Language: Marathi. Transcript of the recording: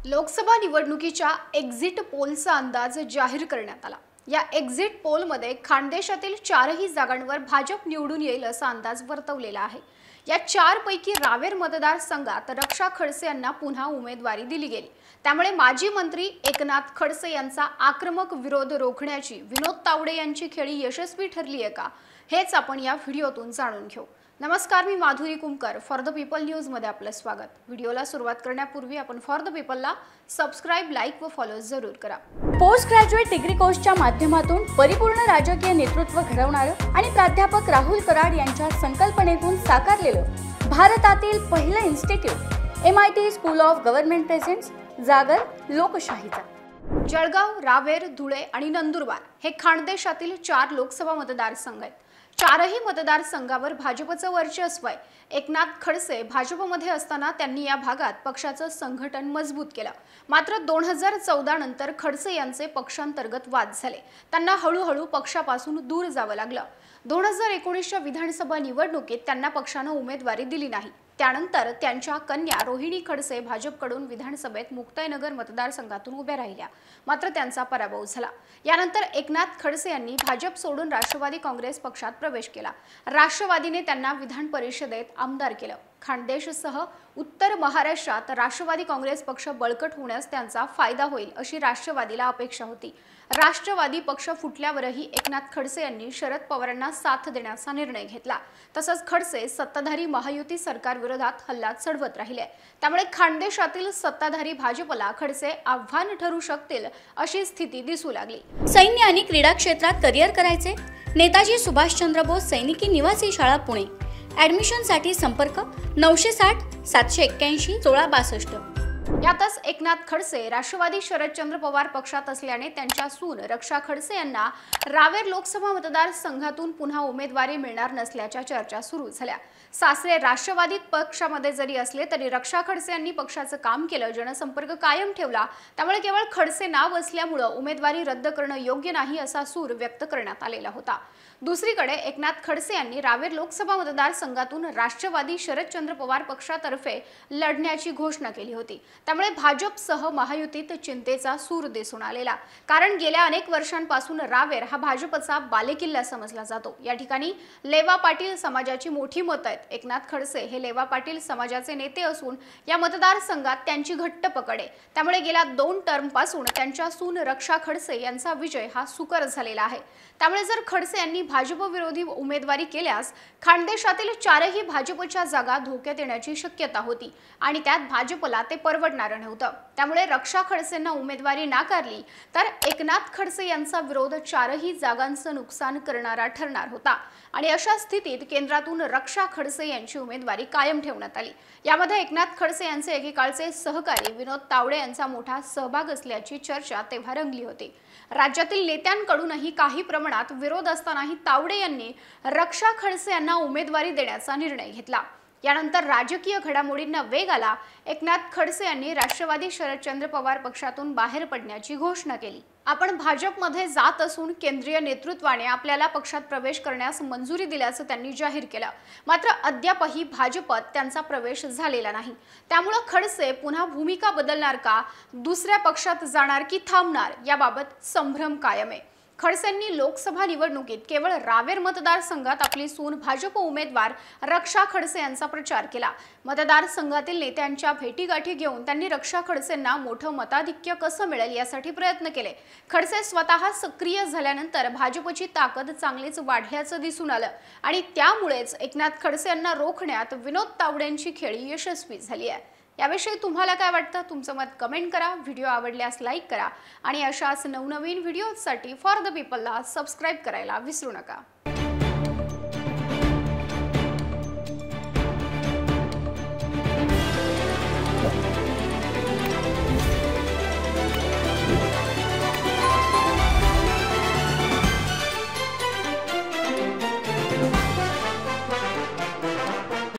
लोकसभा निवडणुकीच्या एक्झिट पोलचा अंदाज जाहीर करण्यात आला। या एक्झिट पोलमध्ये खानदेशातील 4ही जागांवर भाजप निवडून येईल असा अंदाज वर्तवलेला आहे। या 4 पैकी रावेर मतदारसंघात रक्षा खडसे यांना पुन्हा उमेदवारी दिली गेली। त्यामुळे माजी मंत्री एकनाथ खडसे यांचा आक्रमक विरोध रोखण्याची विनोद तावडे यांची खेळी यशस्वी ठरली आहे का, हेच आपण या व्हिडिओतून जाणून घेऊ। नमस्कार, मी Madhuri Kumkar, for the people news मध्ये आपलं स्वागत। व्हिडिओला सुरुवात करण्यापूर्वी आपण फॉर द पीपलला सबस्क्राइब, लाईक व फॉलो जरूर करा। पोस्ट ग्रॅज्युएट डिग्री कोर्सच्या माध्यमातून परिपूर्ण राजकीय नेतृत्व घडवणारं आणि प्राध्यापक राहुल कराड यांच्या संकल्पनेतून साकारलेलं भारतातील पहिलं institute MIT school of government presents जागर लोकशाहीचा। जळगाव, रावेर, धुळे आणि नंदुरबार हे खानदेशातील 4 लोकसभा मतदारसंघ आहेत। 4ही मतदारसंघावर भाजपचं वर्चस्व आहे। एकनाथ खडसे भाजपमध्ये असताना त्यांनी या भागात पक्षाचं संघटन मजबूत केलं। मात्र 2014 नंतर खडसे यांचे पक्षांतर्गत वाद झाले। त्यांना हळूहळू पक्षापासून दूर जावं लागलं। 2019च्या विधानसभा निवडणुकीत त्यांना पक्षानं उमेदवारी दिली नाही। त्यानंतर त्यांच्या कन्या रोहिणी खडसे भाजपकडून विधानसभेत मुक्ताईनगर मतदारसंघातून उभ्या राहिल्या, मात्र त्यांचा पराभव झाला। यानंतर एकनाथ खडसे यांनी भाजप सोडून राष्ट्रवादी काँग्रेस पक्षात प्रवेश केला। राष्ट्रवादीने त्यांना विधान परिषदेत आमदार केलं। खानदेशसह उत्तर महाराष्ट्रात राष्ट्रवादी काँग्रेस पक्ष बळकट होण्यास त्यांचा फायदा होईल अशी राष्ट्रवादीला अपेक्षा होती। राष्ट्रवादी पक्ष फुटल्यावरही एकनाथ खडसे यांनी शरद पवारांना साथ देण्याचा निर्णय घेतला। तसंच खडसे सत्ताधारी महायुती सरकार विरोधात हल्ला चढवत राहिले। त्यामुळे खानदेशातील सत्ताधारी भाजपला खडसे आव्हान ठरू शकतील अशी स्थिती दिसू लागली। सैन्य आणि क्रीडा क्षेत्रात करिअर करायचे? नेताजी सुभाषचंद्र बोस सैनिकी निवासी शाळा पुणे। ॲडमिशनसाठी संपर्क 960 781 1662। यातच एकनाथ खडसे राष्ट्रवादी शरदचंद्र पवार पक्षात असल्याने त्यांच्या सून रक्षा खडसे यांना रावेर लोकसभा मतदारसंघातून पुन्हा उमेदवारी मिळणार नसल्याच्या चर्चा सुरू झाल्या। सासरे राष्ट्रवादी पक्षामध्ये जरी असले तरी रक्षा खडसे यांनी पक्षाचं काम केलं, जनसंपर्क कायम ठेवला। त्यामुळे केवळ खडसे नाव असल्यामुळे उमेदवारी रद्द करणं योग्य नाही असा सूर व्यक्त करण्यात आलेला होता। दुसरीकडे एकनाथ खडसे यांनी रावेर लोकसभा मतदारसंघातून राष्ट्रवादी शरदचंद्र पवार पक्षातर्फे लढण्याची घोषणा केली होती। त्यामुळे भाजपसह महायुतीत चिंतेचा सूर दिसून आलेला, कारण गेल्या अनेक वर्षांपासून रावेर हा भाजपचा बालेकिल्ला समजला जातो। या ठिकाणी लेवा पाटील समाजाची मोठी मतं आहेत। एकनाथ खडसे हे लेवा पाटील समाजाचे नेते असून या मतदारसंघात त्यांची घट्ट पकड आहे। त्यामुळे गेल्या 2 टर्मपासून त्यांच्या सून रक्षा खडसे यांचा विजय हा सुकर झालेला आहे। त्यामुळे जर खडसे यांनी भाजप विरोधी उमेदवारी केल्यास खानदेशातील 4ही भाजपच्या जागा धोक्यात येण्याची शक्यता होती आणि त्यात भाजपला ते परवडणार नव्हतं। त्यामुळे रक्षा खडसेंना उमेदवारी नाकारली तर एकनाथ खडसे यांचा विरोध 4ही जागांचं नुकसान करणारा ठरणार होता आणि अशा स्थितीत केंद्रातून रक्षा खडसे यांची उमेदवारी कायम ठेवण्यात आली। यामध्ये एकनाथ खडसे यांचे एकेकाळचे सहकारी विनोद तावडे यांचा मोठा सहभाग असल्याची चर्चा तेव्हा रंगली होती। राज्यातील नेत्यांकडूनही काही प्रमाणात विरोध असतानाही तावडे यांनी रक्षा खडसे यांना उमेदवारी देण्याचा निर्णय घेतला। यानंतर राजकीय घडामोडींना वेग आला। एकनाथ खडसे यांनी राष्ट्रवादी शरदचंद्र पवार पक्षातून बाहेर पडण्याची घोषणा केली। आपण भाजपमध्ये जात असून केंद्रीय नेतृत्वाने आपल्याला पक्षात प्रवेश करण्यास मंजुरी दिल्याचं त्यांनी जाहीर केलं। मात्र अद्यापही भाजपत त्यांचा प्रवेश झालेला नाही। त्यामुळे खडसे पुन्हा भूमिका बदलणार का, दुसऱ्या पक्षात जाणार की थांबणार, याबाबत संभ्रम कायम आहे। खडसेंनी लोकसभा निवडणुकीत केवळ रावेर मतदारसंघात आपली सून भाजप उमेदवार रक्षा खडसे यांचा प्रचार केला। मतदारसंघातील नेत्यांच्या भेटीगाठी घेऊन त्यांनी रक्षा खडसेंना मोठं मताधिक्य कसं मिळेल यासाठी प्रयत्न केले। खडसे स्वतः सक्रिय झाल्यानंतर भाजपची ताकद चांगलीच वाढल्याचं दिसून आलं आणि त्यामुळेच एकनाथ खडसे यांना रोखण्यात विनोद तावडेंची खेळी यशस्वी झाली आहे। याविषयी तुम्हाला काय वाटतं? तुमचं मत कमेंट करा। व्हिडिओ आवडल्यास लाईक करा आणि अशाच नवनवीन व्हिडिओसाठी फॉर द पीपलला सबस्क्राइब करायला विसरू नका।